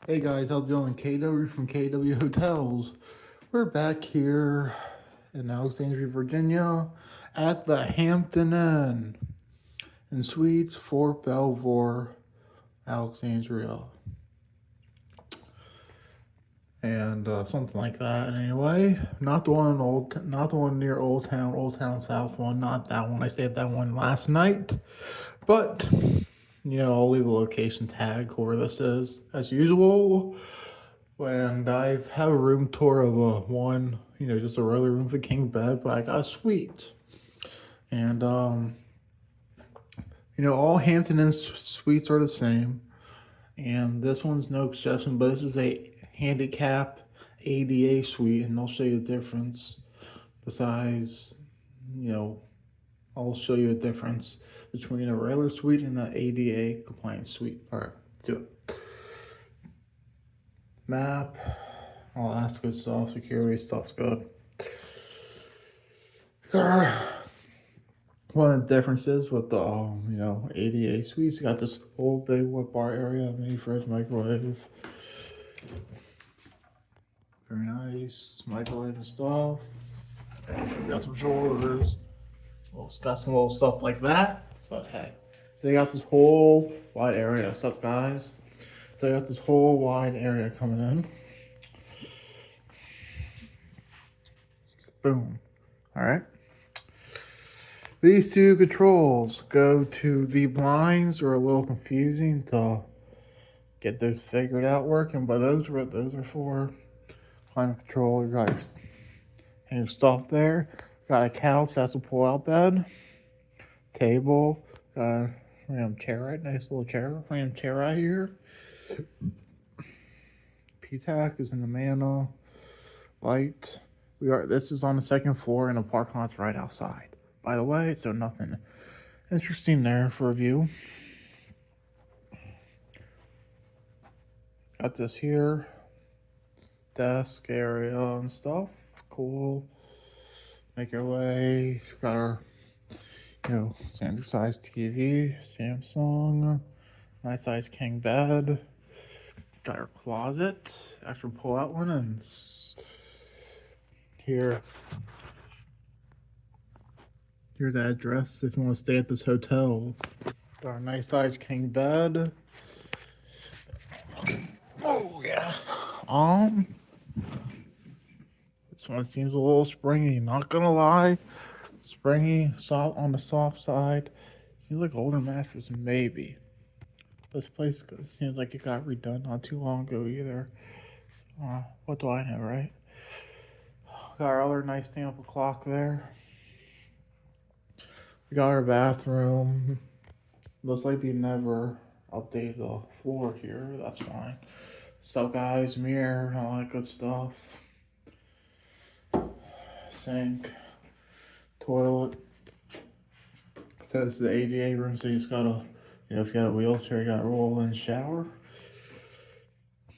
Hey guys, how's it going? KW from KW Hotels. We're back here in Alexandria, Virginia at the Hampton Inn in Suites for Belvoir, Alexandria. And something like that. Anyway, not the one near Old Town South one, not that one. I stayed at that one last night. But I'll leave a location tag where this is as usual. And I have a room tour of just a regular room for king bed, but I got a suite. And all Hampton Inn suites are the same, and this one's no exception. But this is a handicap ADA suite, and I'll show you the difference. Besides, you know, I'll show you a difference between a regular suite and an ADA compliant suite. All right, do it. Map, all that's good stuff. Security stuff's good. One of the differences with the ADA suites, you got this whole big wood bar area, mini fridge, microwave. Very nice microwave and stuff. Got some drawers. Got some little stuff like that. But hey, so you got this whole wide area. What's up, guys? So you got this whole wide area coming in. Boom. All right. These two controls go to the blinds are a little confusing to get those figured out working, but those are for climate control. You guys and your stuff there. Got a couch, that's a pull-out bed. Table, random chair, right? Nice little chair, random chair right here. PTAC is in the mana. Light. This is on the second floor, and the parking lot's right outside. By the way, so nothing interesting there for a view. Got this here, desk area and stuff. Cool. Make your way. Got our, standard size TV, Samsung, nice size king bed. Got our closet, actual pull out one, and here's the address if you want to stay at this hotel. Got our nice size king bed. Oh yeah. This one seems a little springy, not gonna lie. Springy, soft on the soft side. Seems like older mattress, maybe. This place seems like it got redone not too long ago either. What do I know, right? Got our other nice stamp clock there. We got our bathroom. Looks like they never updated the floor here. That's fine. So, guys, mirror, all that good stuff. Sink, toilet. Says the ADA room, so you just gotta, if you got a wheelchair, you gotta roll in shower.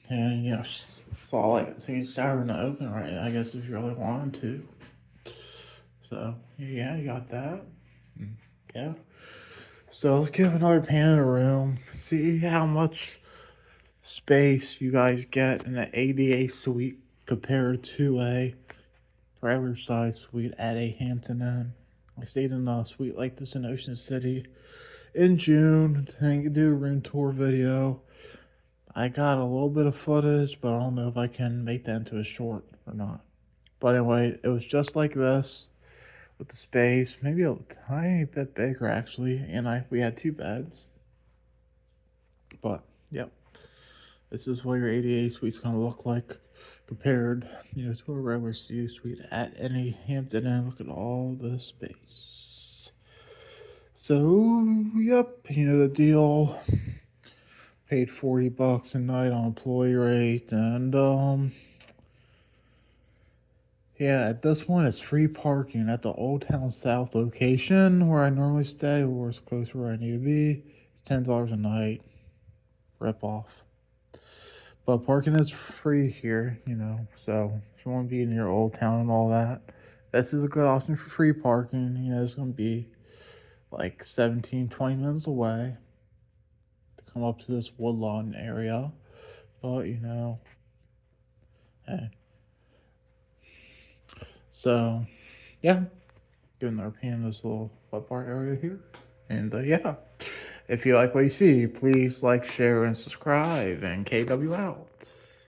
And, it's all like, so you shower in the open, right? I guess if you really wanted to. So, yeah, you got that. Yeah. So let's give another pan in the room. See how much space you guys get in the ADA suite compared to a regular size suite at a Hampton Inn. I stayed in a suite like this in Ocean City in June to do a room tour video. I got a little bit of footage, but I don't know if I can make that into a short or not. But anyway, it was just like this with the space, maybe a tiny bit bigger actually, and we had two beds. But yep, this is what your ADA suite's gonna look like compared, to a regular suite at any Hampton Inn. Look at all the space. So yep, the deal. Paid $40 a night on employee rate, and yeah, at this one it's free parking at the Old Town South location where I normally stay, or it's close where I need to be. It's $10 a night. Rip off. But parking is free here, so if you want to be near Old Town and all that, this is a good option for free parking. It's going to be like 17, 20 minutes away to come up to this Woodlawn area. But, you know, hey. So, yeah, giving their opinion on this little web art area here. And, yeah, if you like what you see, please like, share, and subscribe. And KW out.